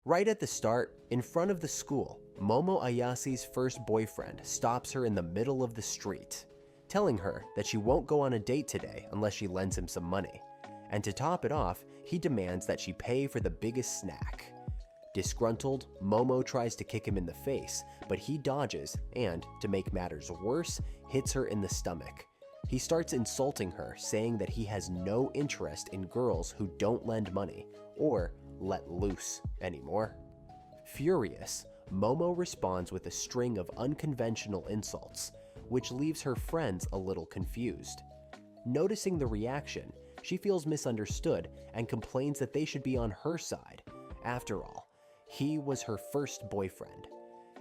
Right at the start, in front of the school, Momo Ayasi's first boyfriend stops her in the middle of the street, telling her that she won't go on a date today unless she lends him some money. And to top it off, he demands that she pay for the biggest snack. Disgruntled, Momo tries to kick him in the face, but he dodges and, to make matters worse, hits her in the stomach. He starts insulting her, saying that he has no interest in girls who don't lend money or let loose anymore. Furious, Momo responds with a string of unconventional insults, which leaves her friends a little confused. Noticing the reaction, she feels misunderstood and complains that they should be on her side. After all, he was her first boyfriend.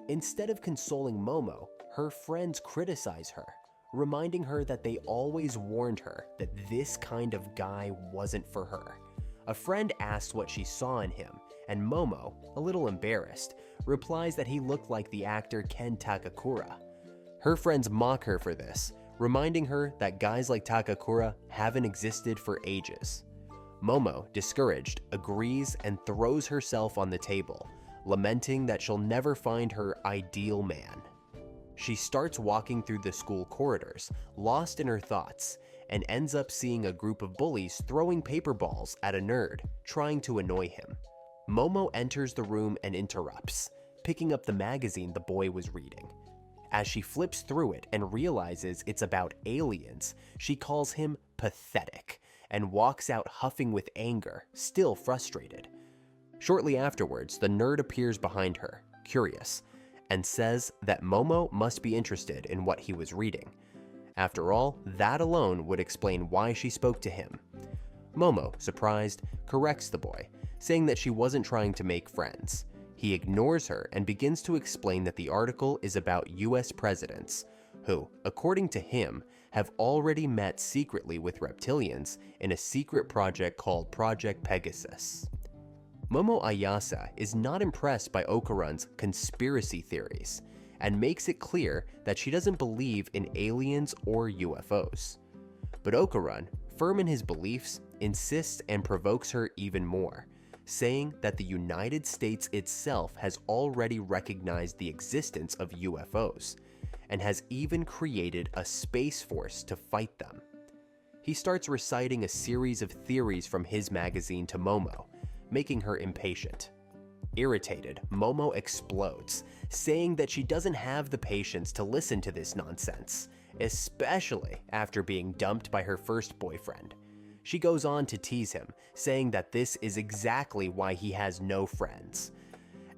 Instead of consoling Momo, her friends criticize her, reminding her that they always warned her that this kind of guy wasn't for her. A friend asks what she saw in him, and Momo, a little embarrassed, replies that he looked like the actor Ken Takakura. Her friends mock her for this, reminding her that guys like Takakura haven't existed for ages. Momo, discouraged, agrees and throws herself on the table, lamenting that she'll never find her ideal man. She starts walking through the school corridors, lost in her thoughts, and ends up seeing a group of bullies throwing paper balls at a nerd, trying to annoy him. Momo enters the room and interrupts, picking up the magazine the boy was reading. As she flips through it and realizes it's about aliens, she calls him pathetic and walks out huffing with anger, still frustrated. Shortly afterwards, the nerd appears behind her, curious, and says that Momo must be interested in what he was reading. After all, that alone would explain why she spoke to him. Momo, surprised, corrects the boy, saying that she wasn't trying to make friends. He ignores her and begins to explain that the article is about US presidents, who, according to him, have already met secretly with reptilians in a secret project called Project Pegasus. Momo Ayasa is not impressed by Okarun's conspiracy theories, and makes it clear that she doesn't believe in aliens or UFOs. But Okarun, firm in his beliefs, insists and provokes her even more, saying that the United States itself has already recognized the existence of UFOs, and has even created a space force to fight them. He starts reciting a series of theories from his magazine to Momo, making her impatient. Irritated, Momo explodes, saying that she doesn't have the patience to listen to this nonsense, especially after being dumped by her first boyfriend. She goes on to tease him, saying that this is exactly why he has no friends.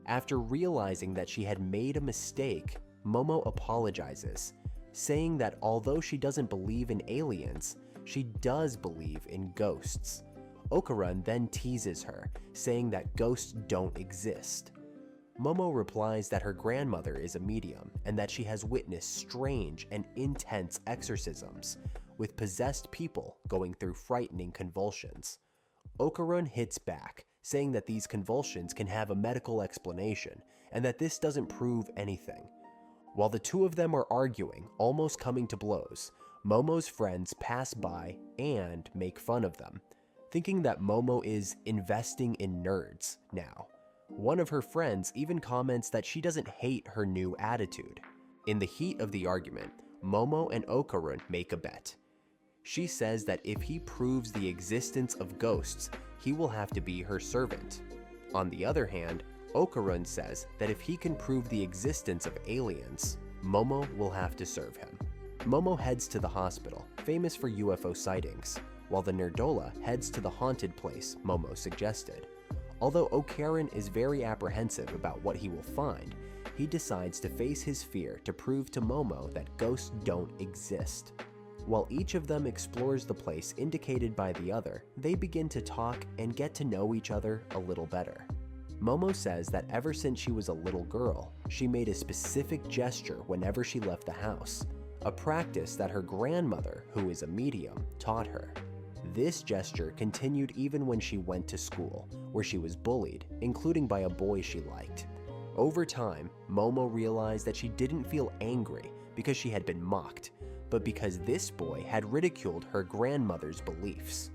After realizing that she had made a mistake, Momo apologizes, saying that although she doesn't believe in aliens, she does believe in ghosts. Okarun then teases her, saying that ghosts don't exist. Momo replies that her grandmother is a medium and that she has witnessed strange and intense exorcisms, with possessed people going through frightening convulsions. Okarun hits back, saying that these convulsions can have a medical explanation and that this doesn't prove anything. While the two of them are arguing, almost coming to blows, Momo's friends pass by and make fun of them, thinking that Momo is investing in nerds now. One of her friends even comments that she doesn't hate her new attitude. In the heat of the argument, Momo and Okarun make a bet. She says that if he proves the existence of ghosts, he will have to be her servant. On the other hand, Okarun says that if he can prove the existence of aliens, Momo will have to serve him. Momo heads to the hospital, famous for UFO sightings, while the nerdola heads to the haunted place Momo suggested. Although Okarun is very apprehensive about what he will find, he decides to face his fear to prove to Momo that ghosts don't exist. While each of them explores the place indicated by the other, they begin to talk and get to know each other a little better. Momo says that ever since she was a little girl, she made a specific gesture whenever she left the house, a practice that her grandmother, who is a medium, taught her. This gesture continued even when she went to school, where she was bullied, including by a boy she liked. Over time, Momo realized that she didn't feel angry because she had been mocked, but because this boy had ridiculed her grandmother's beliefs.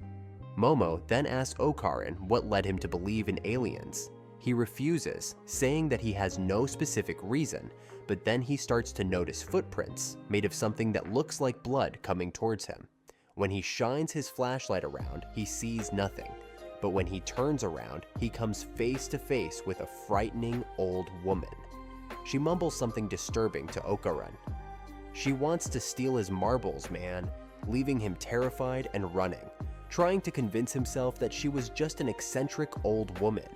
Momo then asked Okarun what led him to believe in aliens. He refuses, saying that he has no specific reason, but then he starts to notice footprints made of something that looks like blood coming towards him. When he shines his flashlight around, he sees nothing, but when he turns around, he comes face to face with a frightening old woman. She mumbles something disturbing to Okaran. She wants to steal his marbles, man, leaving him terrified and running, trying to convince himself that she was just an eccentric old woman.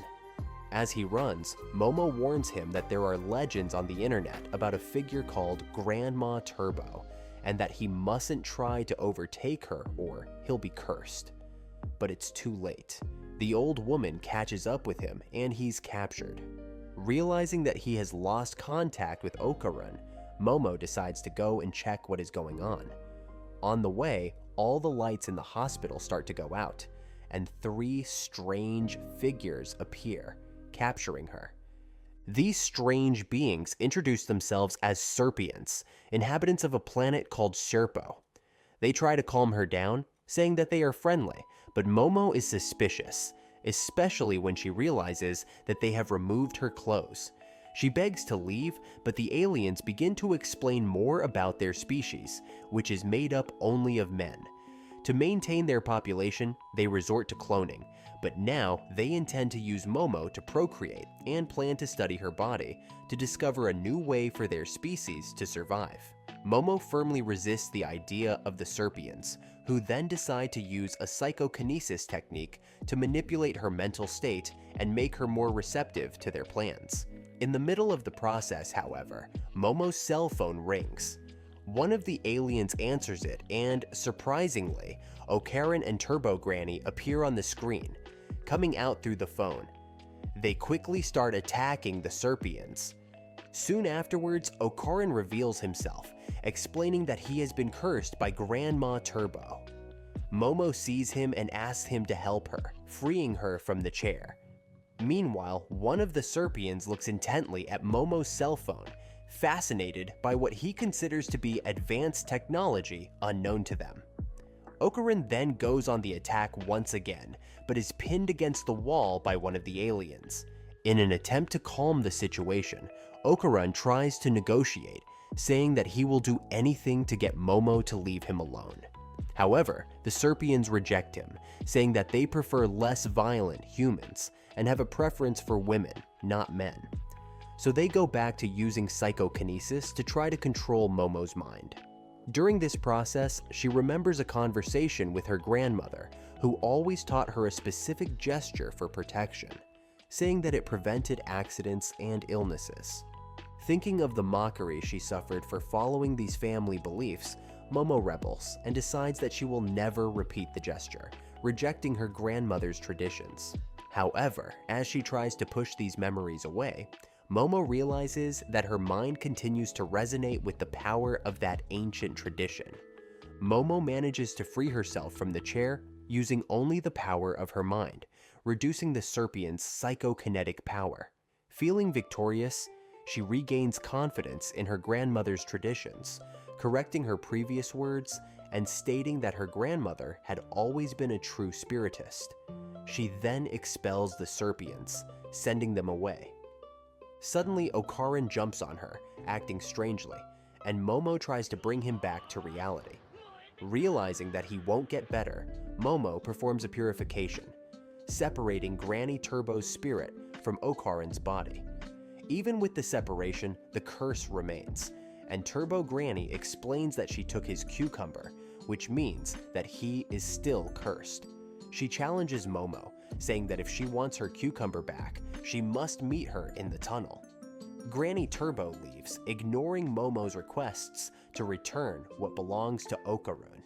As he runs, Momo warns him that there are legends on the internet about a figure called Grandma Turbo, and that he mustn't try to overtake her or he'll be cursed. But it's too late. The old woman catches up with him and he's captured. Realizing that he has lost contact with Okaran, Momo decides to go and check what is going on. On the way, all the lights in the hospital start to go out, and 3 strange figures appear, capturing her. These strange beings introduce themselves as Serpients, inhabitants of a planet called Sherpo. They try to calm her down, saying that they are friendly, but Momo is suspicious, especially when she realizes that they have removed her clothes. She begs to leave, but the aliens begin to explain more about their species, which is made up only of men. To maintain their population, they resort to cloning, but now they intend to use Momo to procreate and plan to study her body to discover a new way for their species to survive. Momo firmly resists the idea of the Serpients, who then decide to use a psychokinesis technique to manipulate her mental state and make her more receptive to their plans. In the middle of the process, however, Momo's cell phone rings. One of the aliens answers it, and surprisingly, Okaran and Turbo Granny appear on the screen, coming out through the phone. They quickly start attacking the Serpients. Soon afterwards, Okaran reveals himself, explaining that he has been cursed by Grandma Turbo. Momo sees him and asks him to help her, freeing her from the chair. Meanwhile, one of the Serpients looks intently at Momo's cell phone, fascinated by what he considers to be advanced technology unknown to them. Okaran then goes on the attack once again, but is pinned against the wall by one of the aliens. In an attempt to calm the situation, Okaran tries to negotiate, saying that he will do anything to get Momo to leave him alone. However, the Serpients reject him, saying that they prefer less violent humans and have a preference for women, not men. So they go back to using psychokinesis to try to control Momo's mind. During this process, she remembers a conversation with her grandmother, who always taught her a specific gesture for protection, saying that it prevented accidents and illnesses. Thinking of the mockery she suffered for following these family beliefs, Momo rebels and decides that she will never repeat the gesture, rejecting her grandmother's traditions. However, as she tries to push these memories away, Momo realizes that her mind continues to resonate with the power of that ancient tradition. Momo manages to free herself from the chair using only the power of her mind, reducing the Serpient's psychokinetic power. Feeling victorious, she regains confidence in her grandmother's traditions, correcting her previous words and stating that her grandmother had always been a true spiritist. She then expels the Serpients, sending them away. Suddenly, Okaran jumps on her, acting strangely, and Momo tries to bring him back to reality. Realizing that he won't get better, Momo performs a purification, separating Granny Turbo's spirit from Okaran's body. Even with the separation, the curse remains, and Turbo Granny explains that she took his cucumber, which means that he is still cursed. She challenges Momo, saying that if she wants her cucumber back, she must meet her in the tunnel. Granny Turbo leaves, ignoring Momo's requests to return what belongs to Okaran.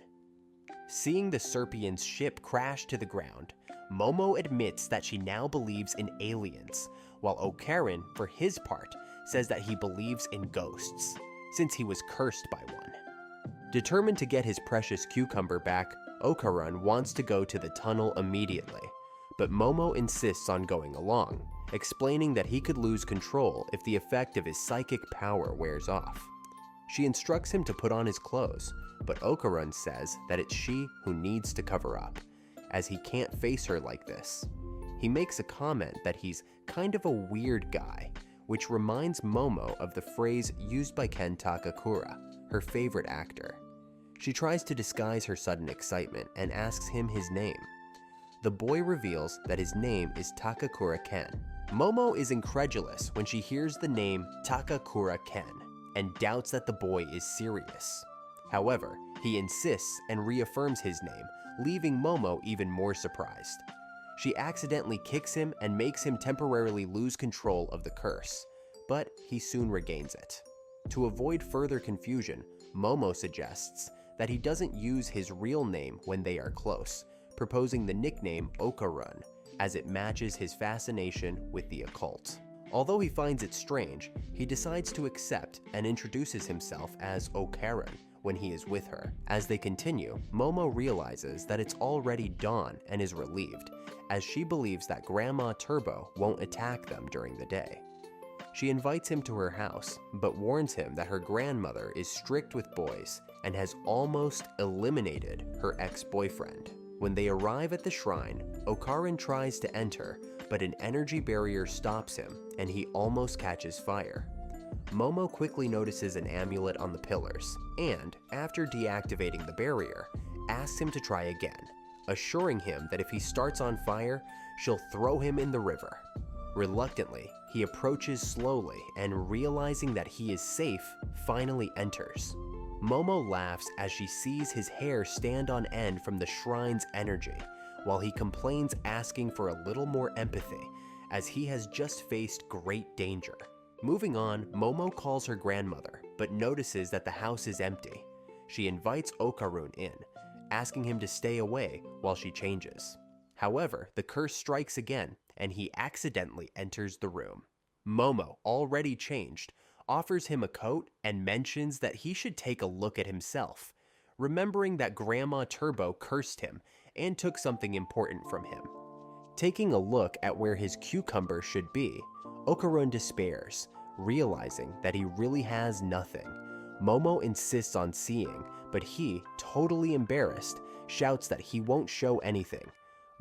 Seeing the Serpient's ship crash to the ground, Momo admits that she now believes in aliens, while Okaran, for his part, says that he believes in ghosts, since he was cursed by one. Determined to get his precious cucumber back, Okaran wants to go to the tunnel immediately, but Momo insists on going along, explaining that he could lose control if the effect of his psychic power wears off. She instructs him to put on his clothes, but Okaran says that it's she who needs to cover up, as he can't face her like this. He makes a comment that he's kind of a weird guy, which reminds Momo of the phrase used by Ken Takakura, her favorite actor. She tries to disguise her sudden excitement and asks him his name. The boy reveals that his name is Takakura Ken. Momo is incredulous when she hears the name Takakura Ken and doubts that the boy is serious. However, he insists and reaffirms his name, leaving Momo even more surprised. She accidentally kicks him and makes him temporarily lose control of the curse, but he soon regains it. To avoid further confusion, Momo suggests that he doesn't use his real name when they are close, proposing the nickname Okarun, as it matches his fascination with the occult. Although he finds it strange, he decides to accept and introduces himself as Okarun when he is with her. As they continue, Momo realizes that it's already dawn and is relieved, as she believes that Grandma Turbo won't attack them during the day. She invites him to her house, but warns him that her grandmother is strict with boys and has almost eliminated her ex-boyfriend. When they arrive at the shrine, Okarun tries to enter, but an energy barrier stops him and he almost catches fire. Momo quickly notices an amulet on the pillars and, after deactivating the barrier, asks him to try again, assuring him that if he starts on fire, she'll throw him in the river. Reluctantly, he approaches slowly and, realizing that he is safe, finally enters. Momo laughs as she sees his hair stand on end from the shrine's energy, while he complains, asking for a little more empathy, as he has just faced great danger. Moving on, Momo calls her grandmother, but notices that the house is empty. She invites Okarun in, asking him to stay away while she changes. However, the curse strikes again, and he accidentally enters the room. Momo, already changed, offers him a coat and mentions that he should take a look at himself, remembering that Grandma Turbo cursed him and took something important from him. Taking a look at where his cucumber should be, Okarun despairs, realizing that he really has nothing. Momo insists on seeing, but he, totally embarrassed, shouts that he won't show anything.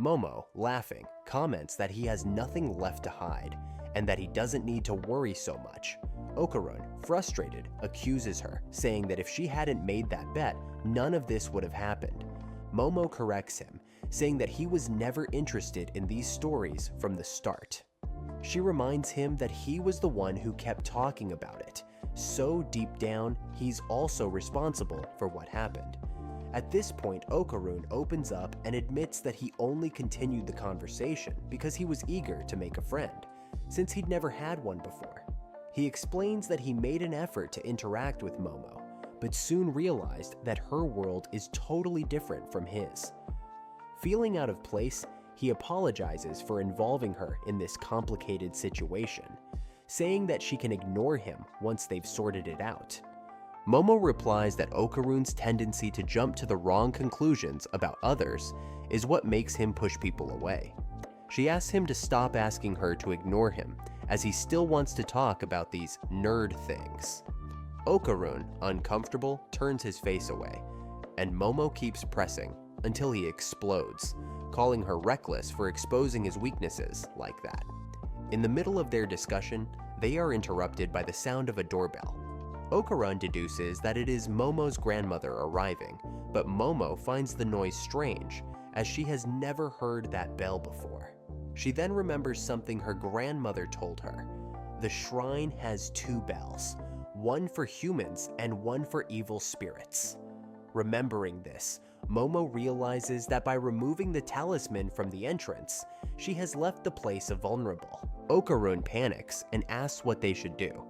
Momo, laughing, comments that he has nothing left to hide, and that he doesn't need to worry so much. Okarun, frustrated, accuses her, saying that if she hadn't made that bet, none of this would have happened. Momo corrects him, saying that he was never interested in these stories from the start. She reminds him that he was the one who kept talking about it, so deep down, he's also responsible for what happened. At this point, Okarun opens up and admits that he only continued the conversation because he was eager to make a friend, since he'd never had one before. He explains that he made an effort to interact with Momo, but soon realized that her world is totally different from his. Feeling out of place, he apologizes for involving her in this complicated situation, saying that she can ignore him once they've sorted it out. Momo replies that Okarun's tendency to jump to the wrong conclusions about others is what makes him push people away. She asks him to stop asking her to ignore him, as he still wants to talk about these nerd things. Okarun, uncomfortable, turns his face away, and Momo keeps pressing until he explodes, calling her reckless for exposing his weaknesses like that. In the middle of their discussion, they are interrupted by the sound of a doorbell. Okarun deduces that it is Momo's grandmother arriving, but Momo finds the noise strange, as she has never heard that bell before. She then remembers something her grandmother told her. The shrine has two bells, one for humans and one for evil spirits. Remembering this, Momo realizes that by removing the talisman from the entrance, she has left the place vulnerable. Okarun panics and asks what they should do.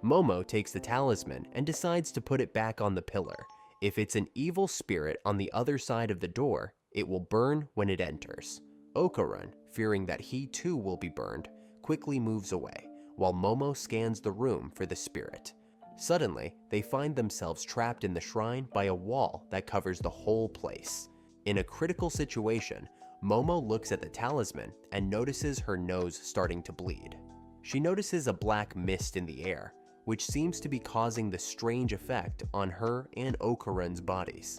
Momo takes the talisman and decides to put it back on the pillar. If it's an evil spirit on the other side of the door, it will burn when it enters. Okarun, fearing that he too will be burned, quickly moves away, while Momo scans the room for the spirit. Suddenly, they find themselves trapped in the shrine by a wall that covers the whole place. In a critical situation, Momo looks at the talisman and notices her nose starting to bleed. She notices a black mist in the air, which seems to be causing the strange effect on her and Okarun's bodies.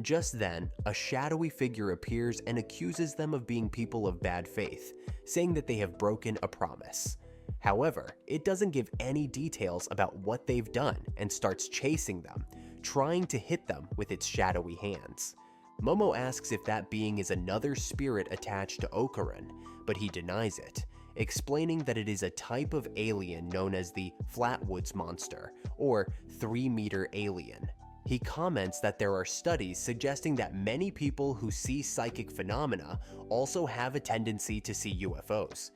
Just then, a shadowy figure appears and accuses them of being people of bad faith, saying that they have broken a promise. However, it doesn't give any details about what they've done and starts chasing them, trying to hit them with its shadowy hands. Momo asks if that being is another spirit attached to Okarun, but he denies it, explaining that it is a type of alien known as the Flatwoods Monster, or 3-meter alien. He comments that there are studies suggesting that many people who see psychic phenomena also have a tendency to see UFOs.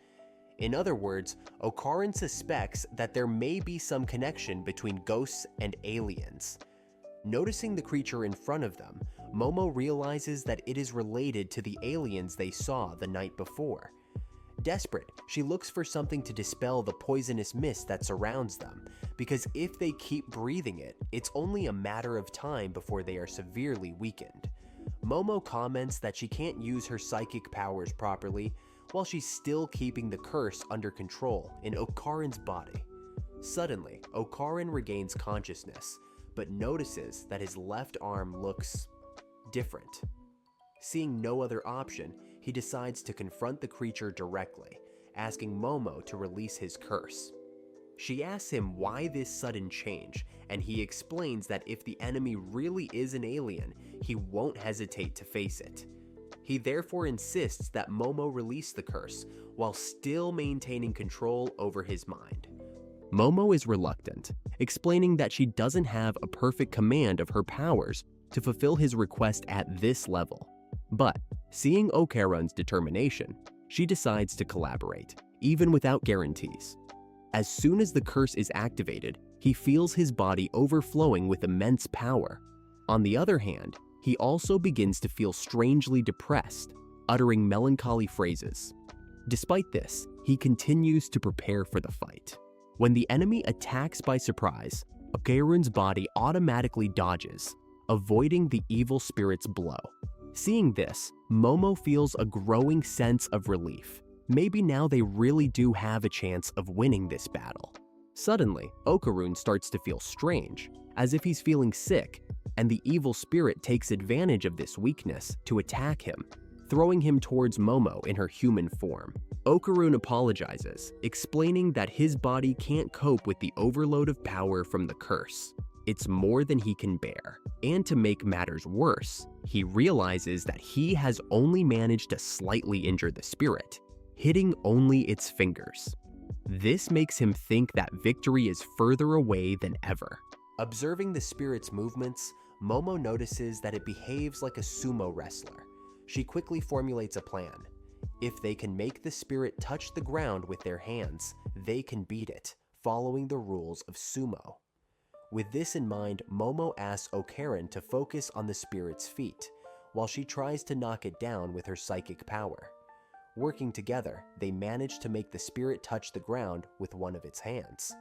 In other words, Okarun suspects that there may be some connection between ghosts and aliens. Noticing the creature in front of them, Momo realizes that it is related to the aliens they saw the night before. Desperate, she looks for something to dispel the poisonous mist that surrounds them, because if they keep breathing it, it's only a matter of time before they are severely weakened. Momo comments that she can't use her psychic powers properly, while she's still keeping the curse under control in Okarun's body. Suddenly, Okarun regains consciousness, but notices that his left arm looks different. Seeing no other option, he decides to confront the creature directly, asking Momo to release his curse. She asks him why this sudden change, and he explains that if the enemy really is an alien, he won't hesitate to face it. He therefore insists that Momo release the curse, while still maintaining control over his mind. Momo is reluctant, explaining that she doesn't have a perfect command of her powers to fulfill his request at this level. But, seeing Okarun's determination, she decides to collaborate, even without guarantees. As soon as the curse is activated, he feels his body overflowing with immense power. On the other hand, he also begins to feel strangely depressed, uttering melancholy phrases. Despite this, he continues to prepare for the fight. When the enemy attacks by surprise, Okarun's body automatically dodges, avoiding the evil spirit's blow. Seeing this, Momo feels a growing sense of relief. Maybe now they really do have a chance of winning this battle. Suddenly, Okarun starts to feel strange, as if he's feeling sick, and the evil spirit takes advantage of this weakness to attack him, throwing him towards Momo in her human form. Okarun apologizes, explaining that his body can't cope with the overload of power from the curse. It's more than he can bear. And to make matters worse, he realizes that he has only managed to slightly injure the spirit, hitting only its fingers. This makes him think that victory is further away than ever. Observing the spirit's movements, Momo notices that it behaves like a sumo wrestler. She quickly formulates a plan. If they can make the spirit touch the ground with their hands, they can beat it, following the rules of sumo. With this in mind, Momo asks Okarun to focus on the spirit's feet, while she tries to knock it down with her psychic power. Working together, they manage to make the spirit touch the ground with one of its hands.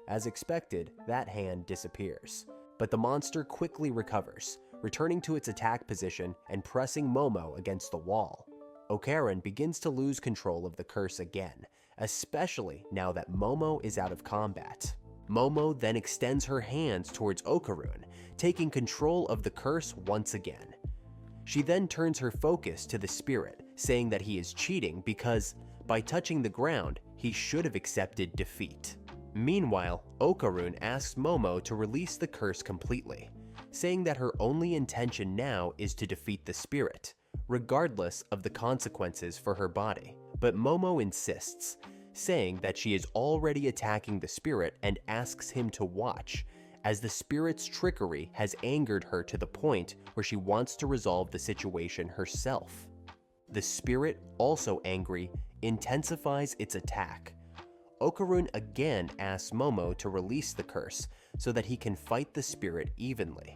As expected, that hand disappears, but the monster quickly recovers, returning to its attack position and pressing Momo against the wall. Okarun begins to lose control of the curse again, especially now that Momo is out of combat. Momo then extends her hands towards Okarun, taking control of the curse once again. She then turns her focus to the spirit, saying that he is cheating because, by touching the ground, he should have accepted defeat. Meanwhile, Okarun asks Momo to release the curse completely, saying that her only intention now is to defeat the spirit, regardless of the consequences for her body. But Momo insists, saying that she is already attacking the spirit and asks him to watch, as the spirit's trickery has angered her to the point where she wants to resolve the situation herself. The spirit, also angry, intensifies its attack. Okarun again asks Momo to release the curse so that he can fight the spirit evenly.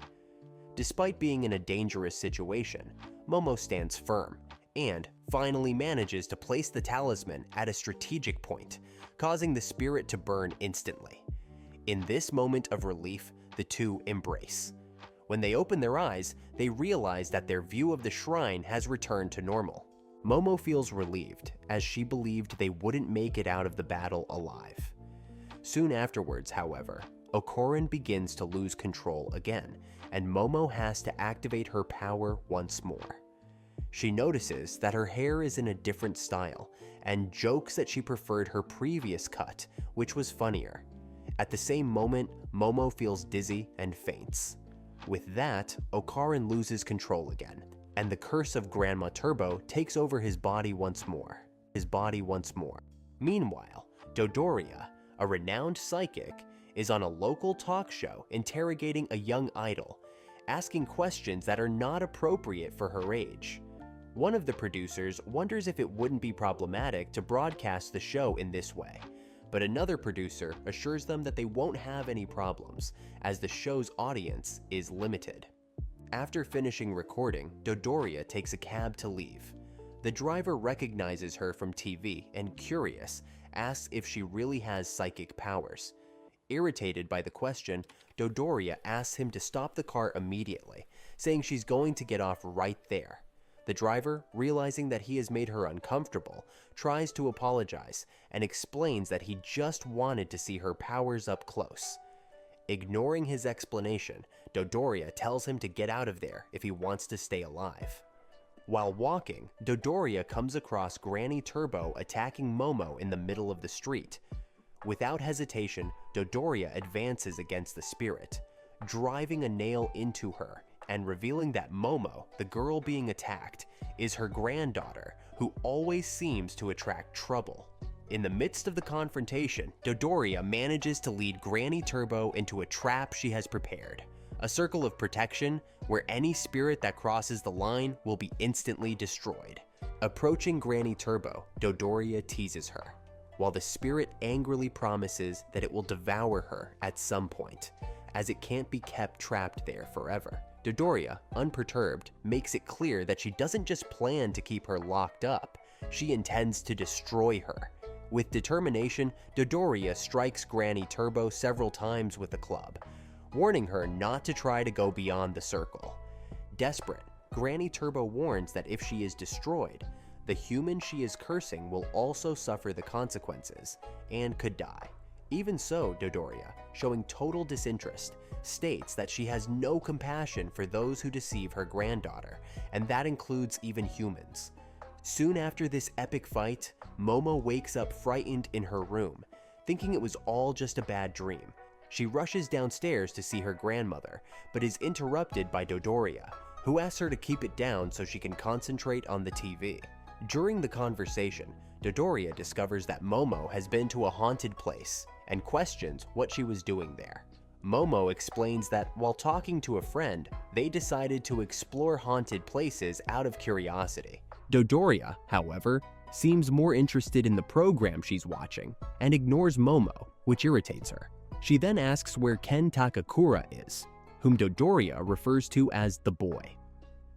Despite being in a dangerous situation, Momo stands firm and finally manages to place the talisman at a strategic point, causing the spirit to burn instantly. In this moment of relief, the two embrace. When they open their eyes, they realize that their view of the shrine has returned to normal. Momo feels relieved, as she believed they wouldn't make it out of the battle alive. Soon afterwards, however, Okorin begins to lose control again, and Momo has to activate her power once more. She notices that her hair is in a different style, and jokes that she preferred her previous cut, which was funnier. At the same moment, Momo feels dizzy and faints. With that, Okorin loses control again, and the curse of Grandma Turbo takes over his body once more. Meanwhile, Dodoria, a renowned psychic, is on a local talk show interrogating a young idol, asking questions that are not appropriate for her age. One of the producers wonders if it wouldn't be problematic to broadcast the show in this way, but another producer assures them that they won't have any problems, as the show's audience is limited. After finishing recording, Dodoria takes a cab to leave. The driver recognizes her from TV and, curious, asks if she really has psychic powers. Irritated by the question, Dodoria asks him to stop the car immediately, saying she's going to get off right there. The driver, realizing that he has made her uncomfortable, tries to apologize and explains that he just wanted to see her powers up close. Ignoring his explanation, Dodoria tells him to get out of there if he wants to stay alive. While walking, Dodoria comes across Granny Turbo attacking Momo in the middle of the street. Without hesitation, Dodoria advances against the spirit, driving a nail into her and revealing that Momo, the girl being attacked, is her granddaughter, who always seems to attract trouble. In the midst of the confrontation, Dodoria manages to lead Granny Turbo into a trap she has prepared, a circle of protection where any spirit that crosses the line will be instantly destroyed. Approaching Granny Turbo, Dodoria teases her, while the spirit angrily promises that it will devour her at some point, as it can't be kept trapped there forever. Dodoria, unperturbed, makes it clear that she doesn't just plan to keep her locked up, she intends to destroy her. With determination, Dodoria strikes Granny Turbo several times with a club, warning her not to try to go beyond the circle. Desperate, Granny Turbo warns that if she is destroyed, the human she is cursing will also suffer the consequences and could die. Even so, Dodoria, showing total disinterest, states that she has no compassion for those who deceive her granddaughter, and that includes even humans. Soon after this epic fight, Momo wakes up frightened in her room, thinking it was all just a bad dream. She rushes downstairs to see her grandmother, but is interrupted by Dodoria, who asks her to keep it down so she can concentrate on the TV. During the conversation, Dodoria discovers that Momo has been to a haunted place and questions what she was doing there. Momo explains that while talking to a friend, they decided to explore haunted places out of curiosity. Dodoria, however, seems more interested in the program she's watching and ignores Momo, which irritates her. She then asks where Ken Takakura is, whom Dodoria refers to as the boy.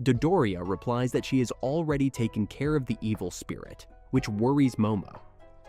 Dodoria replies that she has already taken care of the evil spirit, which worries Momo.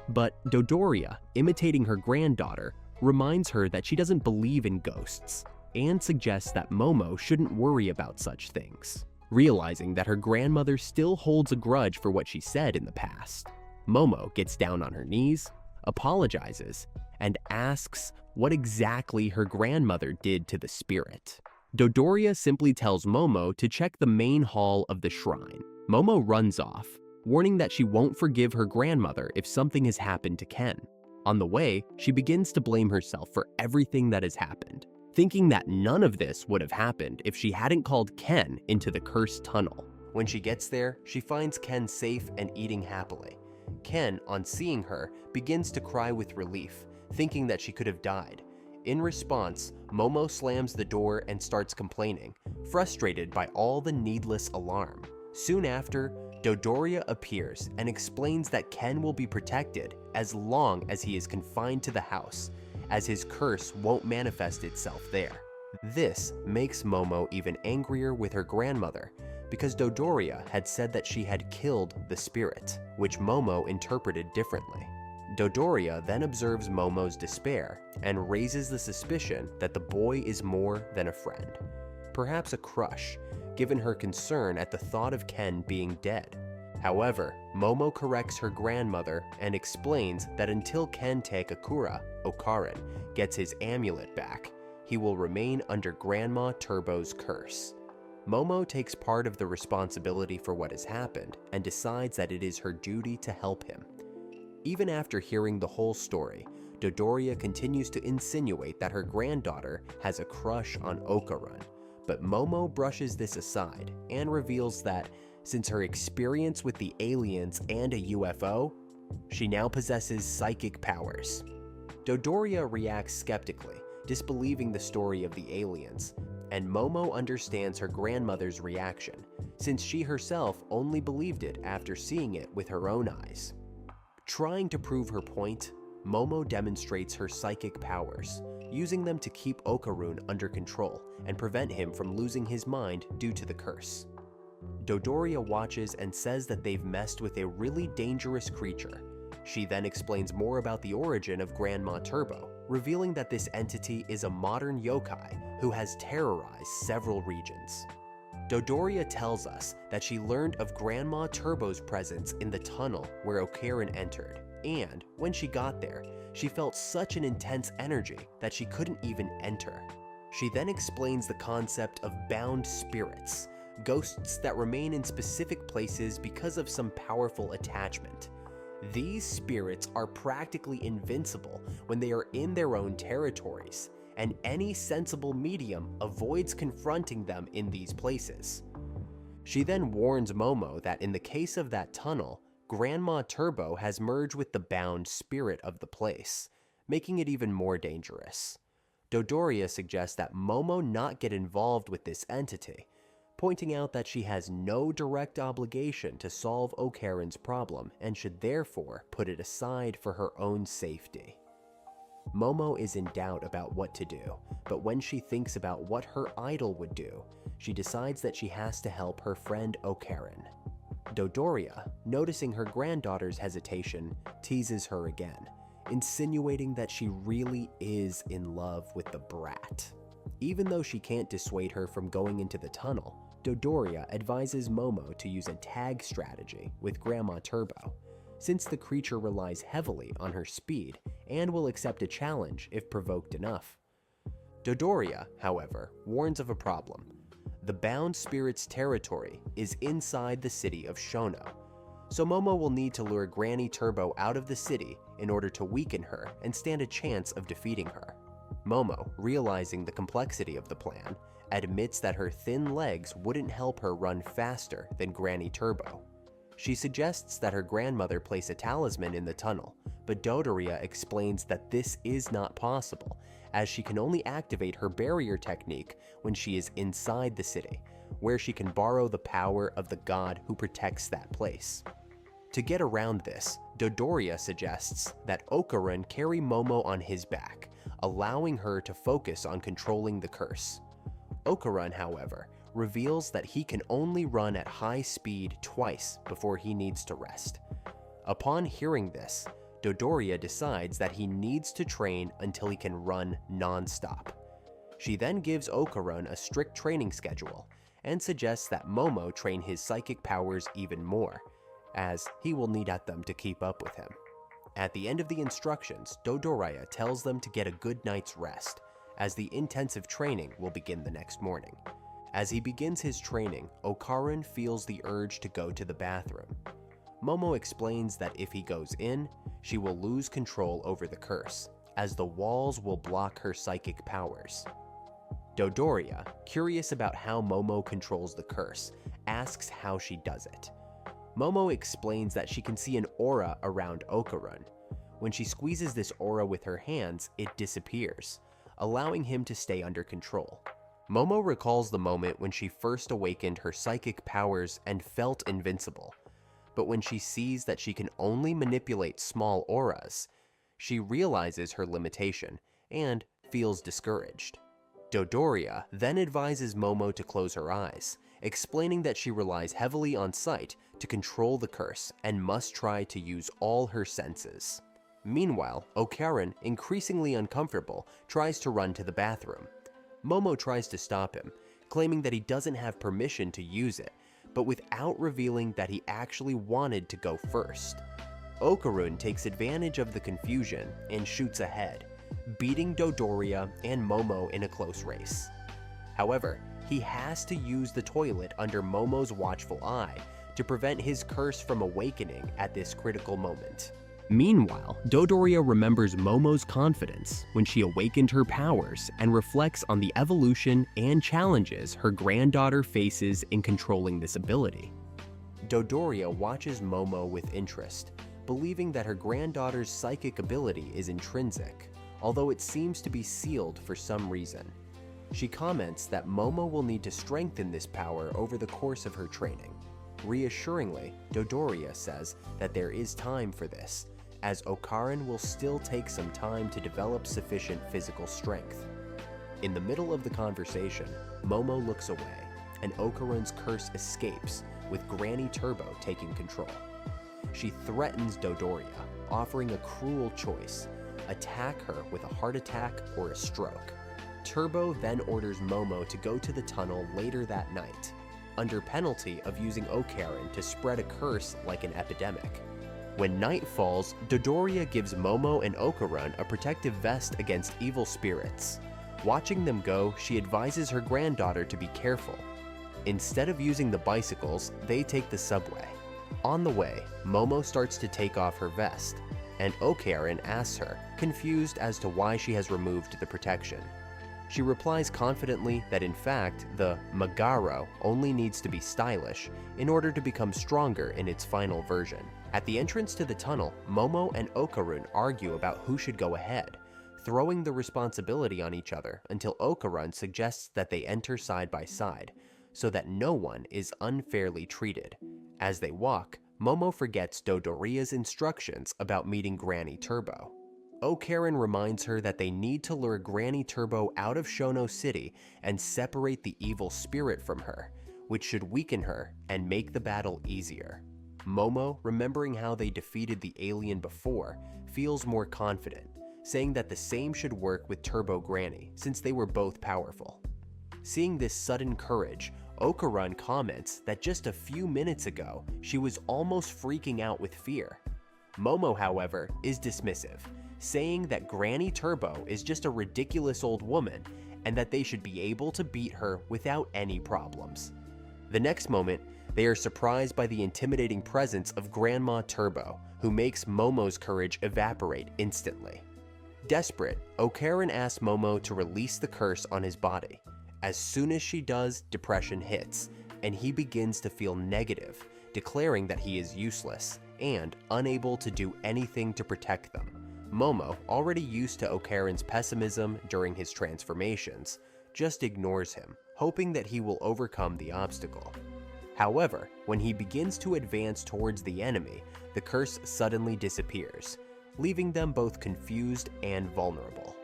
But Dodoria, imitating her granddaughter, reminds her that she doesn't believe in ghosts and suggests that Momo shouldn't worry about such things, realizing that her grandmother still holds a grudge for what she said in the past. Momo gets down on her knees, apologizes, and asks what exactly her grandmother did to the spirit. Dodoria simply tells Momo to check the main hall of the shrine. Momo runs off, warning that she won't forgive her grandmother if something has happened to Ken. On the way, she begins to blame herself for everything that has happened, thinking that none of this would have happened if she hadn't called Ken into the cursed tunnel. When she gets there, she finds Ken safe and eating happily. Ken, on seeing her, begins to cry with relief, thinking that she could have died. In response, Momo slams the door and starts complaining, frustrated by all the needless alarm. Soon after, Dodoria appears and explains that Ken will be protected as long as he is confined to the house, as his curse won't manifest itself there. This makes Momo even angrier with her grandmother, because Dodoria had said that she had killed the spirit, which Momo interpreted differently. Dodoria then observes Momo's despair and raises the suspicion that the boy is more than a friend, perhaps a crush, given her concern at the thought of Ken being dead. However, Momo corrects her grandmother and explains that until Kente Kakura, Okaran, gets his amulet back, he will remain under Grandma Turbo's curse. Momo takes part of the responsibility for what has happened and decides that it is her duty to help him. Even after hearing the whole story, Dodoria continues to insinuate that her granddaughter has a crush on Okaran, but Momo brushes this aside and reveals that since her experience with the aliens and a UFO, she now possesses psychic powers. Dodoria reacts skeptically, disbelieving the story of the aliens, and Momo understands her grandmother's reaction, since she herself only believed it after seeing it with her own eyes. Trying to prove her point, Momo demonstrates her psychic powers, using them to keep Okaran under control and prevent him from losing his mind due to the curse. Dodoria watches and says that they've messed with a really dangerous creature. She then explains more about the origin of Grandma Turbo, revealing that this entity is a modern yokai who has terrorized several regions. Dodoria tells us that she learned of Grandma Turbo's presence in the tunnel where Okaran entered, and when she got there, she felt such an intense energy that she couldn't even enter. She then explains the concept of bound spirits, ghosts that remain in specific places because of some powerful attachment. These spirits are practically invincible when they are in their own territories, and any sensible medium avoids confronting them in these places. She then warns Momo that in the case of that tunnel, Grandma Turbo has merged with the bound spirit of the place, making it even more dangerous. Dodoria suggests that Momo not get involved with this entity, pointing out that she has no direct obligation to solve Okaran's problem and should therefore put it aside for her own safety. Momo is in doubt about what to do, but when she thinks about what her idol would do, she decides that she has to help her friend Okaran. Dodoria, noticing her granddaughter's hesitation, teases her again, insinuating that she really is in love with the brat. Even though she can't dissuade her from going into the tunnel, Dodoria advises Momo to use a tag strategy with Grandma Turbo, since the creature relies heavily on her speed and will accept a challenge if provoked enough. Dodoria, however, warns of a problem. The bound spirit's territory is inside the city of Shono, so Momo will need to lure Granny Turbo out of the city in order to weaken her and stand a chance of defeating her. Momo, realizing the complexity of the plan, admits that her thin legs wouldn't help her run faster than Granny Turbo. She suggests that her grandmother place a talisman in the tunnel, but Dodoria explains that this is not possible, as she can only activate her barrier technique when she is inside the city, where she can borrow the power of the god who protects that place. To get around this, Dodoria suggests that Okaran carry Momo on his back, allowing her to focus on controlling the curse. Okaran, however, reveals that he can only run at high speed twice before he needs to rest. Upon hearing this, Dodoria decides that he needs to train until he can run non-stop. She then gives Okaran a strict training schedule and suggests that Momo train his psychic powers even more, as he will need at them to keep up with him. At the end of the instructions, Dodoria tells them to get a good night's rest, as the intensive training will begin the next morning. As he begins his training, Okaran feels the urge to go to the bathroom. Momo explains that if he goes in, she will lose control over the curse, as the walls will block her psychic powers. Dodoria, curious about how Momo controls the curse, asks how she does it. Momo explains that she can see an aura around Okaran. When she squeezes this aura with her hands, it disappears, allowing him to stay under control. Momo recalls the moment when she first awakened her psychic powers and felt invincible, but when she sees that she can only manipulate small auras, she realizes her limitation and feels discouraged. Dodoria then advises Momo to close her eyes, explaining that she relies heavily on sight to control the curse and must try to use all her senses. Meanwhile, Okaran, increasingly uncomfortable, tries to run to the bathroom. Momo tries to stop him, claiming that he doesn't have permission to use it, but without revealing that he actually wanted to go first. Okarun takes advantage of the confusion and shoots ahead, beating Dodoria and Momo in a close race. However, he has to use the toilet under Momo's watchful eye to prevent his curse from awakening at this critical moment. Meanwhile, Dodoria remembers Momo's confidence when she awakened her powers and reflects on the evolution and challenges her granddaughter faces in controlling this ability. Dodoria watches Momo with interest, believing that her granddaughter's psychic ability is intrinsic, although it seems to be sealed for some reason. She comments that Momo will need to strengthen this power over the course of her training. Reassuringly, Dodoria says that there is time for this, as Okaran will still take some time to develop sufficient physical strength. In the middle of the conversation, Momo looks away, and Okaran's curse escapes, with Granny Turbo taking control. She threatens Dodoria, offering a cruel choice: attack her with a heart attack or a stroke. Turbo then orders Momo to go to the tunnel later that night, under penalty of using Okaran to spread a curse like an epidemic. When night falls, Dodoria gives Momo and Okaran a protective vest against evil spirits. Watching them go, she advises her granddaughter to be careful. Instead of using the bicycles, they take the subway. On the way, Momo starts to take off her vest, and Okaran asks her, confused as to why she has removed the protection. She replies confidently that in fact, the mynoghra only needs to be stylish in order to become stronger in its final version. At the entrance to the tunnel, Momo and Okaran argue about who should go ahead, throwing the responsibility on each other until Okaran suggests that they enter side by side, so that no one is unfairly treated. As they walk, Momo forgets Dodoria's instructions about meeting Granny Turbo. Okaran reminds her that they need to lure Granny Turbo out of Shono City and separate the evil spirit from her, which should weaken her and make the battle easier. Momo, remembering how they defeated the alien before, feels more confident, saying that the same should work with Turbo Granny since they were both powerful. Seeing this sudden courage, Okaran comments that just a few minutes ago, she was almost freaking out with fear. Momo, however, is dismissive, saying that Granny Turbo is just a ridiculous old woman and that they should be able to beat her without any problems. The next moment, they are surprised by the intimidating presence of Grandma Turbo, who makes Momo's courage evaporate instantly. Desperate, Okaran asks Momo to release the curse on his body. As soon as she does, depression hits, and he begins to feel negative, declaring that he is useless and unable to do anything to protect them. Momo, already used to Okaran's pessimism during his transformations, just ignores him, hoping that he will overcome the obstacle. However, when he begins to advance towards the enemy, the curse suddenly disappears, leaving them both confused and vulnerable.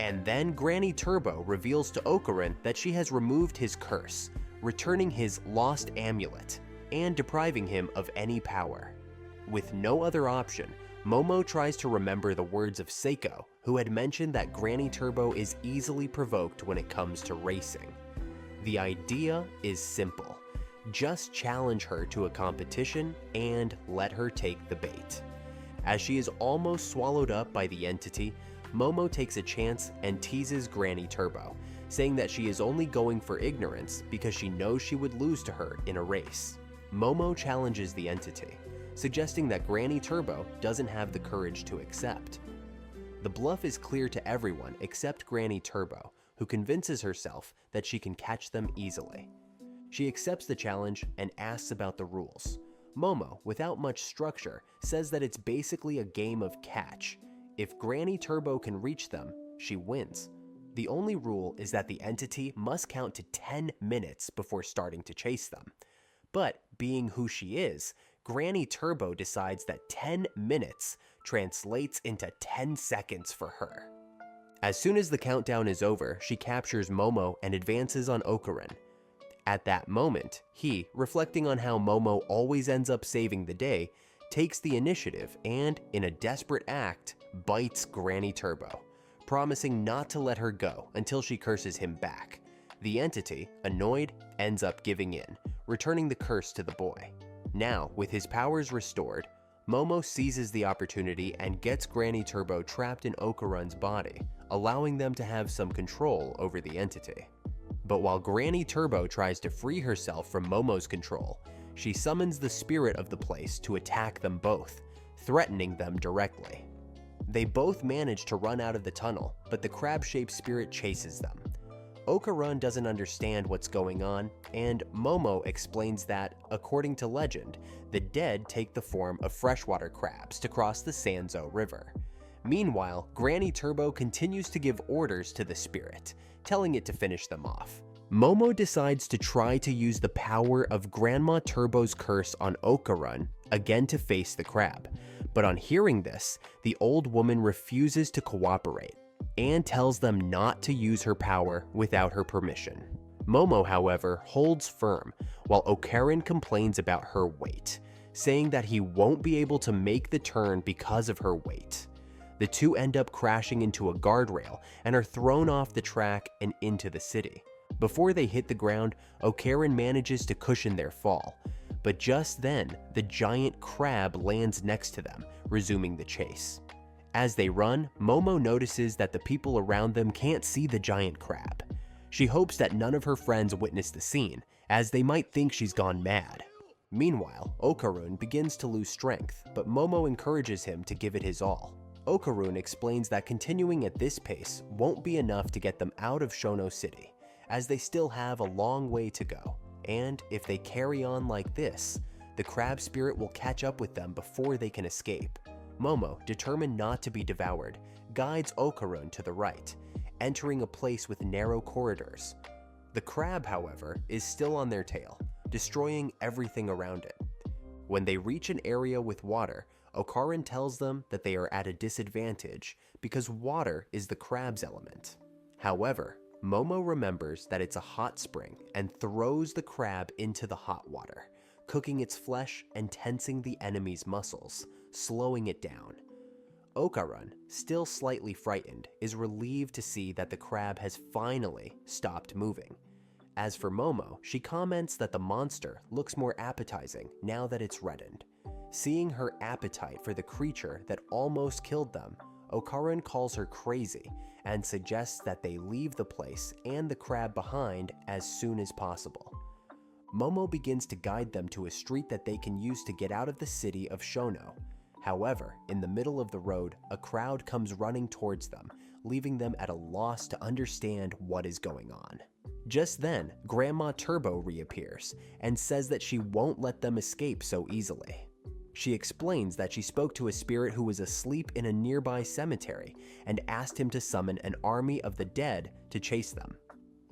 And then Granny Turbo reveals to Okaran that she has removed his curse, returning his lost amulet, and depriving him of any power. With no other option, Momo tries to remember the words of Seiko, who had mentioned that Granny Turbo is easily provoked when it comes to racing. The idea is simple. Just challenge her to a competition and let her take the bait. As she is almost swallowed up by the entity, Momo takes a chance and teases Granny Turbo, saying that she is only going for ignorance because she knows she would lose to her in a race. Momo challenges the entity, suggesting that Granny Turbo doesn't have the courage to accept. The bluff is clear to everyone except Granny Turbo, who convinces herself that she can catch them easily. She accepts the challenge and asks about the rules. Momo, without much structure, says that it's basically a game of catch. If Granny Turbo can reach them, she wins. The only rule is that the entity must count to 10 minutes before starting to chase them. But being who she is, Granny Turbo decides that 10 minutes translates into 10 seconds for her. As soon as the countdown is over, she captures Momo and advances on Okaran. At that moment, he, reflecting on how Momo always ends up saving the day, takes the initiative and, in a desperate act, bites Granny Turbo, promising not to let her go until she curses him back. The entity, annoyed, ends up giving in, returning the curse to the boy. Now, with his powers restored, Momo seizes the opportunity and gets Granny Turbo trapped in Okarun's body, allowing them to have some control over the entity. But while Granny Turbo tries to free herself from Momo's control, she summons the spirit of the place to attack them both, threatening them directly. They both manage to run out of the tunnel, but the crab-shaped spirit chases them. Okarun doesn't understand what's going on, and Momo explains that, according to legend, the dead take the form of freshwater crabs to cross the Sanzo River. Meanwhile, Granny Turbo continues to give orders to the spirit, telling it to finish them off. Momo decides to try to use the power of Grandma Turbo's curse on Okarun again to face the crab, but on hearing this, the old woman refuses to cooperate and tells them not to use her power without her permission. Momo, however, holds firm, while Okarun complains about her weight, saying that he won't be able to make the turn because of her weight. The two end up crashing into a guardrail and are thrown off the track and into the city. Before they hit the ground, Okarun manages to cushion their fall, but just then, the giant crab lands next to them, resuming the chase. As they run, Momo notices that the people around them can't see the giant crab. She hopes that none of her friends witness the scene, as they might think she's gone mad. Meanwhile, Okarun begins to lose strength, but Momo encourages him to give it his all. Okarun explains that continuing at this pace won't be enough to get them out of Shono City, as they still have a long way to go, and if they carry on like this, the crab spirit will catch up with them before they can escape. Momo, determined not to be devoured, guides Okarun to the right, entering a place with narrow corridors. The crab, however, is still on their tail, destroying everything around it. When they reach an area with water, Okarun tells them that they are at a disadvantage because water is the crab's element. However, Momo remembers that it's a hot spring and throws the crab into the hot water, cooking its flesh and tensing the enemy's muscles, slowing it down. Okarun, still slightly frightened, is relieved to see that the crab has finally stopped moving. As for Momo, she comments that the monster looks more appetizing now that it's reddened. Seeing her appetite for the creature that almost killed them, Okarun calls her crazy and suggests that they leave the place and the crab behind as soon as possible. Momo begins to guide them to a street that they can use to get out of the city of Shono. However, in the middle of the road, a crowd comes running towards them, leaving them at a loss to understand what is going on. Just then, Grandma Turbo reappears and says that she won't let them escape so easily. She explains that she spoke to a spirit who was asleep in a nearby cemetery and asked him to summon an army of the dead to chase them.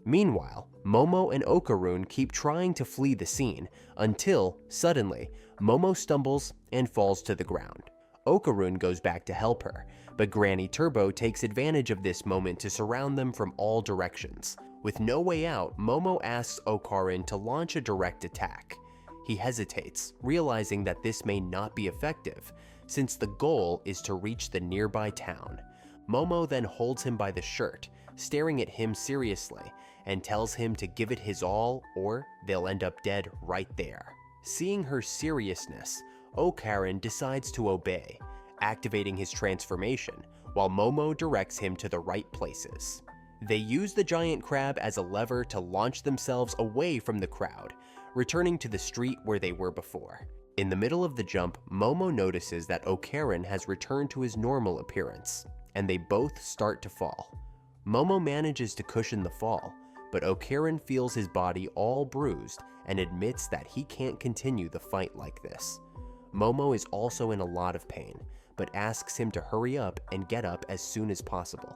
Meanwhile, Momo and Okarun keep trying to flee the scene until, suddenly, Momo stumbles and falls to the ground. Okarun goes back to help her, but Granny Turbo takes advantage of this moment to surround them from all directions. With no way out, Momo asks Okarun to launch a direct attack. He hesitates, realizing that this may not be effective, since the goal is to reach the nearby town. Momo then holds him by the shirt, staring at him seriously, and tells him to give it his all or they'll end up dead right there. Seeing her seriousness, Okarun decides to obey, activating his transformation, while Momo directs him to the right places. They use the giant crab as a lever to launch themselves away from the crowd, returning to the street where they were before. In the middle of the jump, Momo notices that Okarun has returned to his normal appearance, and they both start to fall. Momo manages to cushion the fall, but Okarun feels his body all bruised and admits that he can't continue the fight like this. Momo is also in a lot of pain, but asks him to hurry up and get up as soon as possible.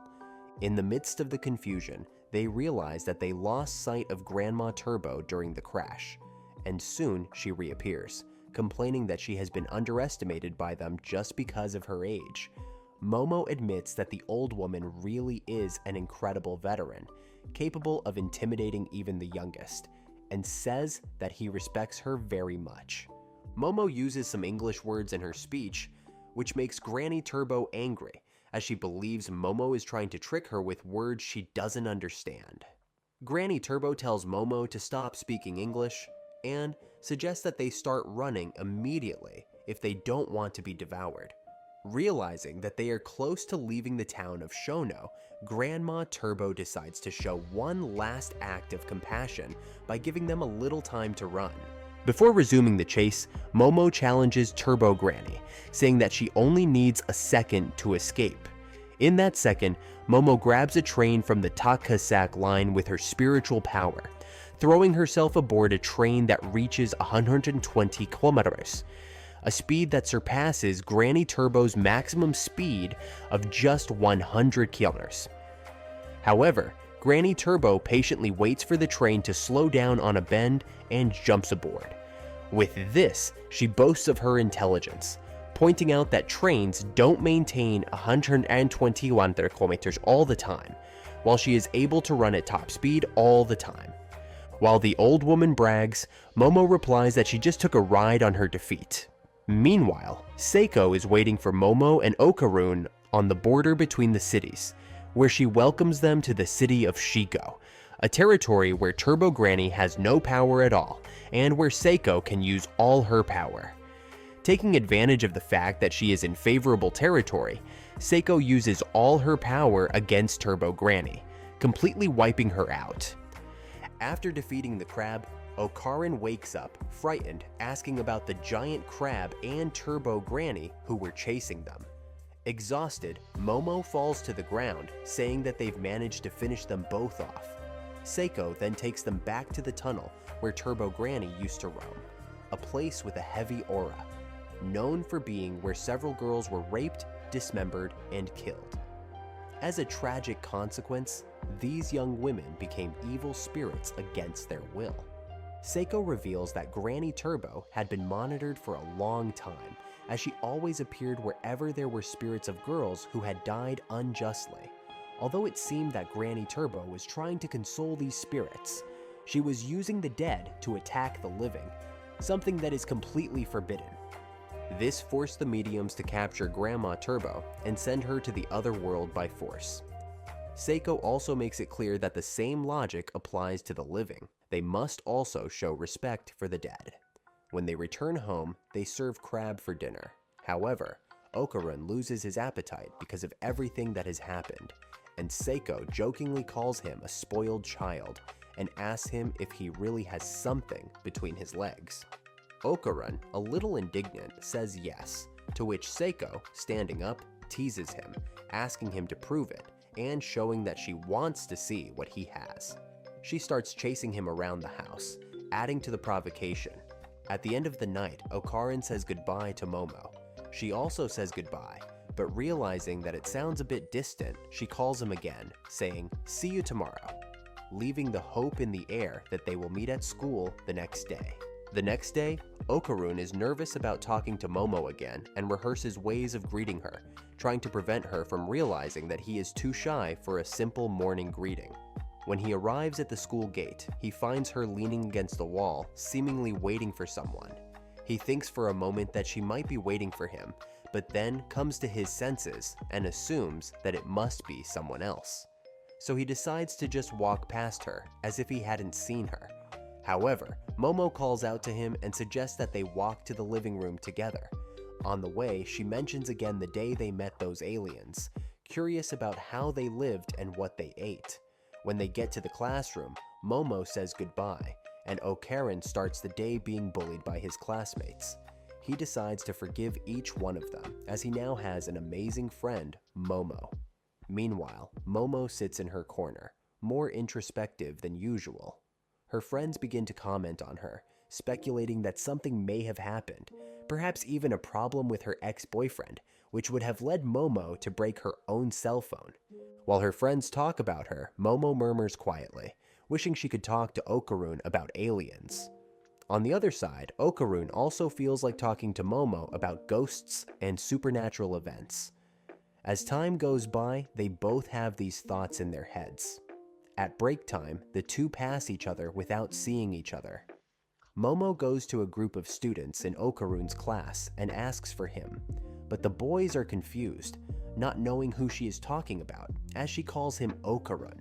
In the midst of the confusion, they realize that they lost sight of Grandma Turbo during the crash, and soon she reappears, complaining that she has been underestimated by them just because of her age. Momo admits that the old woman really is an incredible veteran, capable of intimidating even the youngest, and says that he respects her very much. Momo uses some English words in her speech, which makes Granny Turbo angry, as she believes Momo is trying to trick her with words she doesn't understand. Granny Turbo tells Momo to stop speaking English, and suggests that they start running immediately if they don't want to be devoured. Realizing that they are close to leaving the town of Shono, Grandma Turbo decides to show one last act of compassion by giving them a little time to run. Before resuming the chase, Momo challenges Turbo Granny, saying that she only needs a second to escape. In that second, Momo grabs a train from the Takasak line with her spiritual power, throwing herself aboard a train that reaches 120 kilometers, a speed that surpasses Granny Turbo's maximum speed of just 100 kilometers. However, Granny Turbo patiently waits for the train to slow down on a bend and jumps aboard. With this, she boasts of her intelligence, pointing out that trains don't maintain 121 kilometers all the time, while she is able to run at top speed all the time. While the old woman brags, Momo replies that she just took a ride on her defeat. Meanwhile, Seiko is waiting for Momo and Okarun on the border between the cities, where she welcomes them to the city of Shigo, a territory where Turbo Granny has no power at all, and where Seiko can use all her power. Taking advantage of the fact that she is in favorable territory, Seiko uses all her power against Turbo Granny, completely wiping her out. After defeating the crab, Okarun wakes up, frightened, asking about the giant crab and Turbo Granny who were chasing them. Exhausted, Momo falls to the ground, saying that they've managed to finish them both off. Seiko then takes them back to the tunnel where Turbo Granny used to roam, a place with a heavy aura, known for being where several girls were raped, dismembered, and killed. As a tragic consequence, these young women became evil spirits against their will. Seiko reveals that Granny Turbo had been monitored for a long time, as she always appeared wherever there were spirits of girls who had died unjustly. Although it seemed that Granny Turbo was trying to console these spirits, she was using the dead to attack the living, something that is completely forbidden. This forced the mediums to capture Grandma Turbo and send her to the other world by force. Seiko also makes it clear that the same logic applies to the living. They must also show respect for the dead. When they return home, they serve crab for dinner. However, Okarun loses his appetite because of everything that has happened, and Seiko jokingly calls him a spoiled child and asks him if he really has something between his legs. Okarun, a little indignant, says yes, to which Seiko, standing up, teases him, asking him to prove it, and showing that she wants to see what he has. She starts chasing him around the house, adding to the provocation. At the end of the night, Okarun says goodbye to Momo. She also says goodbye, but realizing that it sounds a bit distant, she calls him again, saying, "See you tomorrow," leaving the hope in the air that they will meet at school the next day. The next day, Okarun is nervous about talking to Momo again and rehearses ways of greeting her, trying to prevent her from realizing that he is too shy for a simple morning greeting. When he arrives at the school gate, he finds her leaning against the wall, seemingly waiting for someone. He thinks for a moment that she might be waiting for him, but then comes to his senses and assumes that it must be someone else. So he decides to just walk past her, as if he hadn't seen her. However, Momo calls out to him and suggests that they walk to the living room together. On the way, she mentions again the day they met those aliens, curious about how they lived and what they ate. When they get to the classroom, Momo says goodbye, and Okarun starts the day being bullied by his classmates. He decides to forgive each one of them, as he now has an amazing friend, Momo. Meanwhile, Momo sits in her corner, more introspective than usual. Her friends begin to comment on her, speculating that something may have happened, perhaps even a problem with her ex-boyfriend, which would have led Momo to break her own cell phone. While her friends talk about her, Momo murmurs quietly, wishing she could talk to Okarun about aliens. On the other side, Okarun also feels like talking to Momo about ghosts and supernatural events. As time goes by, they both have these thoughts in their heads. At break time, the two pass each other without seeing each other. Momo goes to a group of students in Okarun's class and asks for him, but the boys are confused, not knowing who she is talking about, as she calls him Okarun.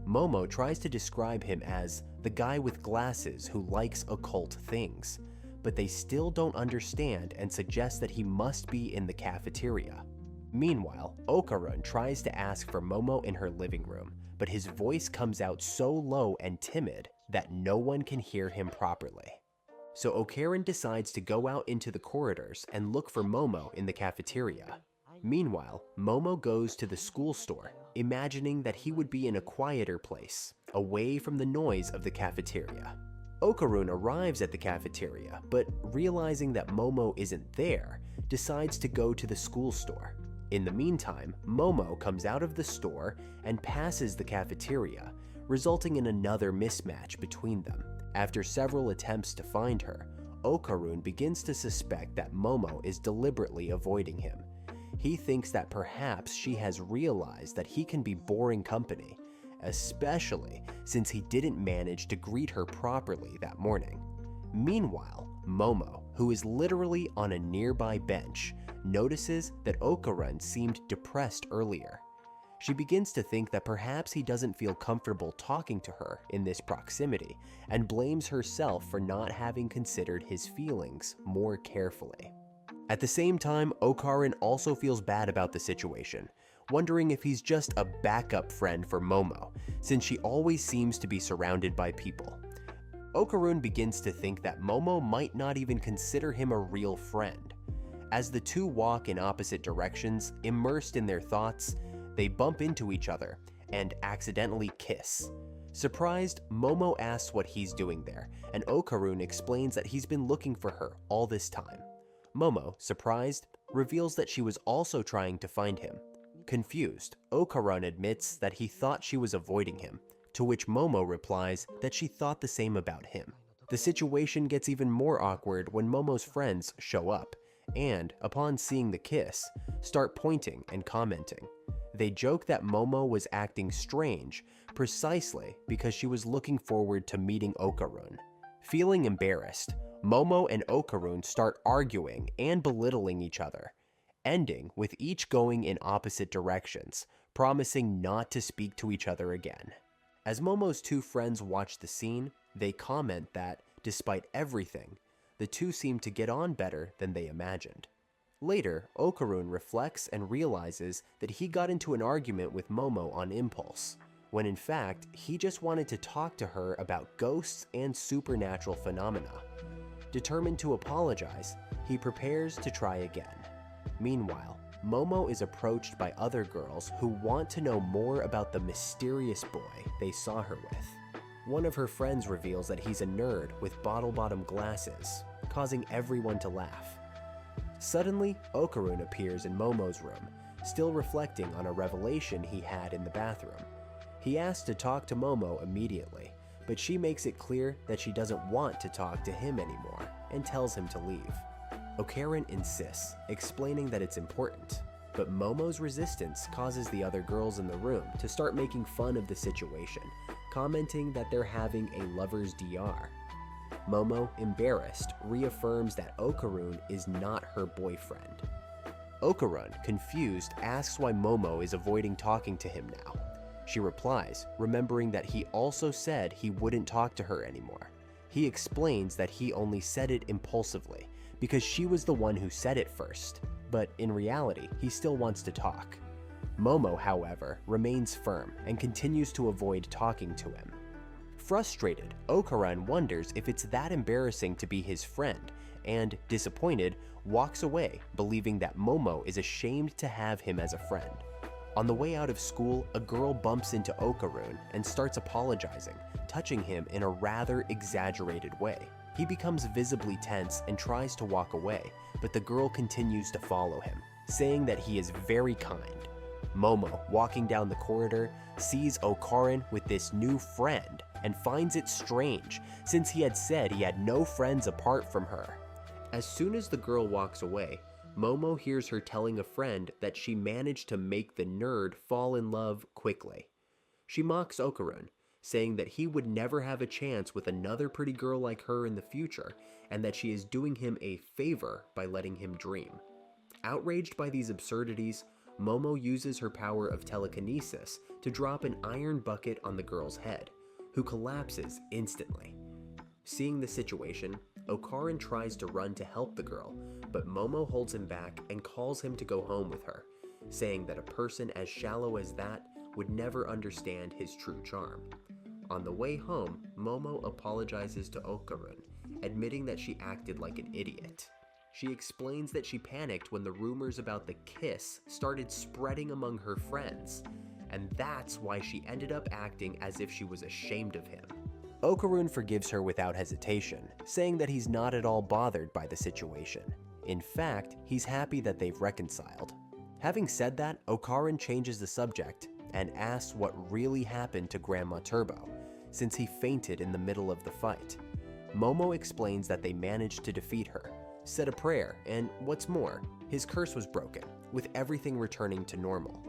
Momo tries to describe him as the guy with glasses who likes occult things, but they still don't understand and suggest that he must be in the cafeteria. Meanwhile, Okarun tries to ask for Momo in her living room, but his voice comes out so low and timid that no one can hear him properly. So Okarun decides to go out into the corridors and look for Momo in the cafeteria. Meanwhile, Momo goes to the school store, imagining that he would be in a quieter place, away from the noise of the cafeteria. Okarun arrives at the cafeteria, but realizing that Momo isn't there, decides to go to the school store. In the meantime, Momo comes out of the store and passes the cafeteria, resulting in another mismatch between them. After several attempts to find her, Okarun begins to suspect that Momo is deliberately avoiding him. He thinks that perhaps she has realized that he can be boring company, especially since he didn't manage to greet her properly that morning. Meanwhile, Momo, who is literally on a nearby bench, notices that Okarun seemed depressed earlier. She begins to think that perhaps he doesn't feel comfortable talking to her in this proximity and blames herself for not having considered his feelings more carefully. At the same time, Okarun also feels bad about the situation, wondering if he's just a backup friend for Momo, since she always seems to be surrounded by people. Okarun begins to think that Momo might not even consider him a real friend. As the two walk in opposite directions, immersed in their thoughts, they bump into each other and accidentally kiss. Surprised, Momo asks what he's doing there, and Okarun explains that he's been looking for her all this time. Momo, surprised, reveals that she was also trying to find him. Confused, Okarun admits that he thought she was avoiding him, to which Momo replies that she thought the same about him. The situation gets even more awkward when Momo's friends show up, and, upon seeing the kiss, start pointing and commenting. They joke that Momo was acting strange precisely because she was looking forward to meeting Okarun. Feeling embarrassed, Momo and Okarun start arguing and belittling each other, ending with each going in opposite directions, promising not to speak to each other again. As Momo's two friends watch the scene, they comment that, despite everything, the two seem to get on better than they imagined. Later, Okarun reflects and realizes that he got into an argument with Momo on impulse, when in fact, he just wanted to talk to her about ghosts and supernatural phenomena. Determined to apologize, he prepares to try again. Meanwhile, Momo is approached by other girls who want to know more about the mysterious boy they saw her with. One of her friends reveals that he's a nerd with bottle-bottom glasses, causing everyone to laugh. Suddenly, Okarun appears in Momo's room, still reflecting on a revelation he had in the bathroom. He asks to talk to Momo immediately, but she makes it clear that she doesn't want to talk to him anymore and tells him to leave. Okarun insists, explaining that it's important, but Momo's resistance causes the other girls in the room to start making fun of the situation, commenting that they're having a lover's DR. Momo, embarrassed, reaffirms that Okarun is not her boyfriend. Okarun, confused, asks why Momo is avoiding talking to him now. She replies, remembering that he also said he wouldn't talk to her anymore. He explains that he only said it impulsively, because she was the one who said it first, but in reality, he still wants to talk. Momo, however, remains firm and continues to avoid talking to him. Frustrated, Okarun wonders if it's that embarrassing to be his friend, and, disappointed, walks away, believing that Momo is ashamed to have him as a friend. On the way out of school, a girl bumps into Okarun and starts apologizing, touching him in a rather exaggerated way. He becomes visibly tense and tries to walk away, but the girl continues to follow him, saying that he is very kind. Momo, walking down the corridor, sees Okarun with this new friend and finds it strange, since he had said he had no friends apart from her. As soon as the girl walks away, Momo hears her telling a friend that she managed to make the nerd fall in love quickly. She mocks Okarun, saying that he would never have a chance with another pretty girl like her in the future, and that she is doing him a favor by letting him dream. Outraged by these absurdities, Momo uses her power of telekinesis to drop an iron bucket on the girl's head, who collapses instantly. Seeing the situation, Okaran tries to run to help the girl, but Momo holds him back and calls him to go home with her, saying that a person as shallow as that would never understand his true charm. On the way home, Momo apologizes to Okaran, admitting that she acted like an idiot. She explains that she panicked when the rumors about the kiss started spreading among her friends, and that's why she ended up acting as if she was ashamed of him. Okaran forgives her without hesitation, saying that he's not at all bothered by the situation. In fact, he's happy that they've reconciled. Having said that, Okaran changes the subject and asks what really happened to Grandma Turbo, since he fainted in the middle of the fight. Momo explains that they managed to defeat her, said a prayer, and what's more, his curse was broken, with everything returning to normal.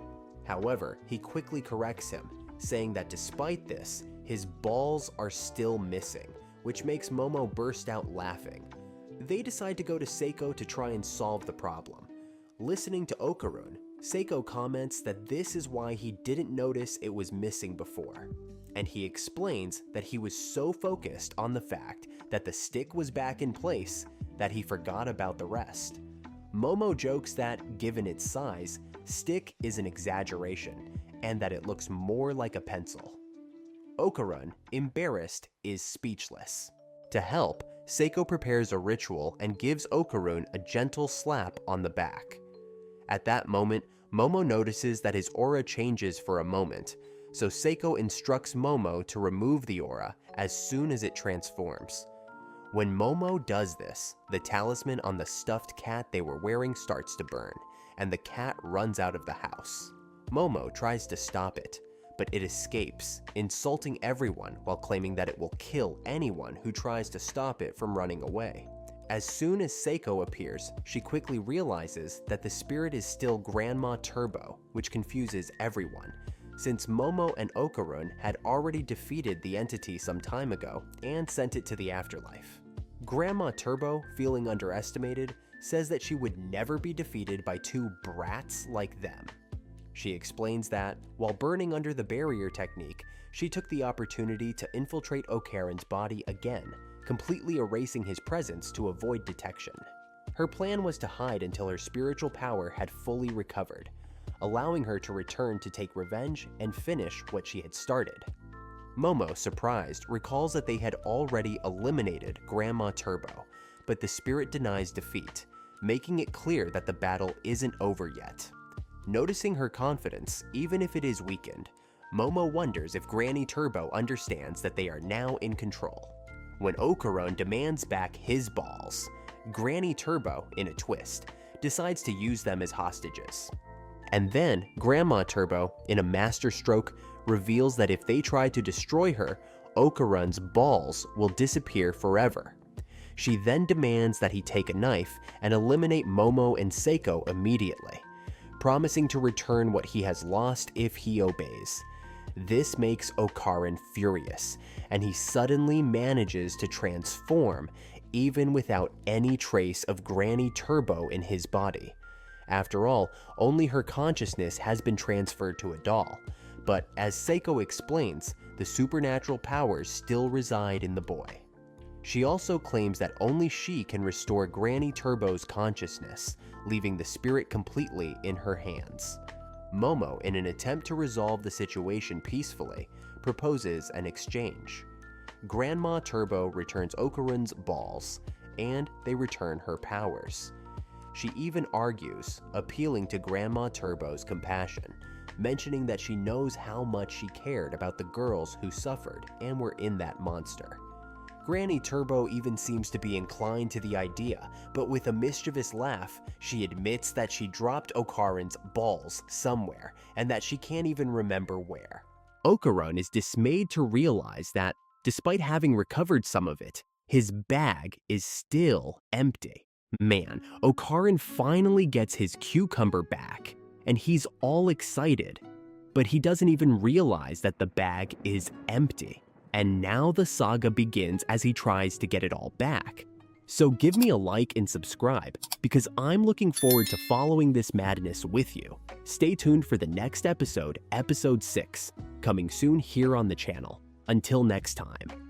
However, he quickly corrects him, saying that despite this, his balls are still missing, which makes Momo burst out laughing. They decide to go to Seiko to try and solve the problem. Listening to Okaran, Seiko comments that this is why he didn't notice it was missing before, and he explains that he was so focused on the fact that the stick was back in place that he forgot about the rest. Momo jokes that, given its size, stick is an exaggeration, and that it looks more like a pencil. Okaran, embarrassed, is speechless. To help, Seiko prepares a ritual and gives Okaran a gentle slap on the back. At that moment, Momo notices that his aura changes for a moment, so Seiko instructs Momo to remove the aura as soon as it transforms. When Momo does this, the talisman on the stuffed cat they were wearing starts to burn, and the cat runs out of the house. Momo tries to stop it, but it escapes, insulting everyone while claiming that it will kill anyone who tries to stop it from running away. As soon as Seiko appears, she quickly realizes that the spirit is still Grandma Turbo, which confuses everyone, since Momo and Okaran had already defeated the entity some time ago and sent it to the afterlife. Grandma Turbo, feeling underestimated, says that she would never be defeated by two brats like them. She explains that, while burning under the barrier technique, she took the opportunity to infiltrate Okaran's body again, completely erasing his presence to avoid detection. Her plan was to hide until her spiritual power had fully recovered, allowing her to return to take revenge and finish what she had started. Momo, surprised, recalls that they had already eliminated Grandma Turbo, but the spirit denies defeat, making it clear that the battle isn't over yet. Noticing her confidence, even if it is weakened, Momo wonders if Granny Turbo understands that they are now in control. When Okaran demands back his balls, Granny Turbo, in a twist, decides to use them as hostages. And then Grandma Turbo, in a masterstroke, reveals that if they try to destroy her, Okaran's balls will disappear forever. She then demands that he take a knife and eliminate Momo and Seiko immediately, promising to return what he has lost if he obeys. This makes Okaran furious, and he suddenly manages to transform, even without any trace of Granny Turbo in his body. After all, only her consciousness has been transferred to a doll, but as Seiko explains, the supernatural powers still reside in the boy. She also claims that only she can restore Granny Turbo's consciousness, leaving the spirit completely in her hands. Momo, in an attempt to resolve the situation peacefully, proposes an exchange. Grandma Turbo returns Okaran's balls, and they return her powers. She even argues, appealing to Grandma Turbo's compassion, mentioning that she knows how much she cared about the girls who suffered and were in that monster. Granny Turbo even seems to be inclined to the idea, but with a mischievous laugh, she admits that she dropped Okaran's balls somewhere, and that she can't even remember where. Okaran is dismayed to realize that, despite having recovered some of it, his bag is still empty. Man, Okaran finally gets his cucumber back, and he's all excited, but he doesn't even realize that the bag is empty. And now the saga begins as he tries to get it all back. So give me a like and subscribe, because I'm looking forward to following this madness with you. Stay tuned for the next episode, episode 6, coming soon here on the channel. Until next time.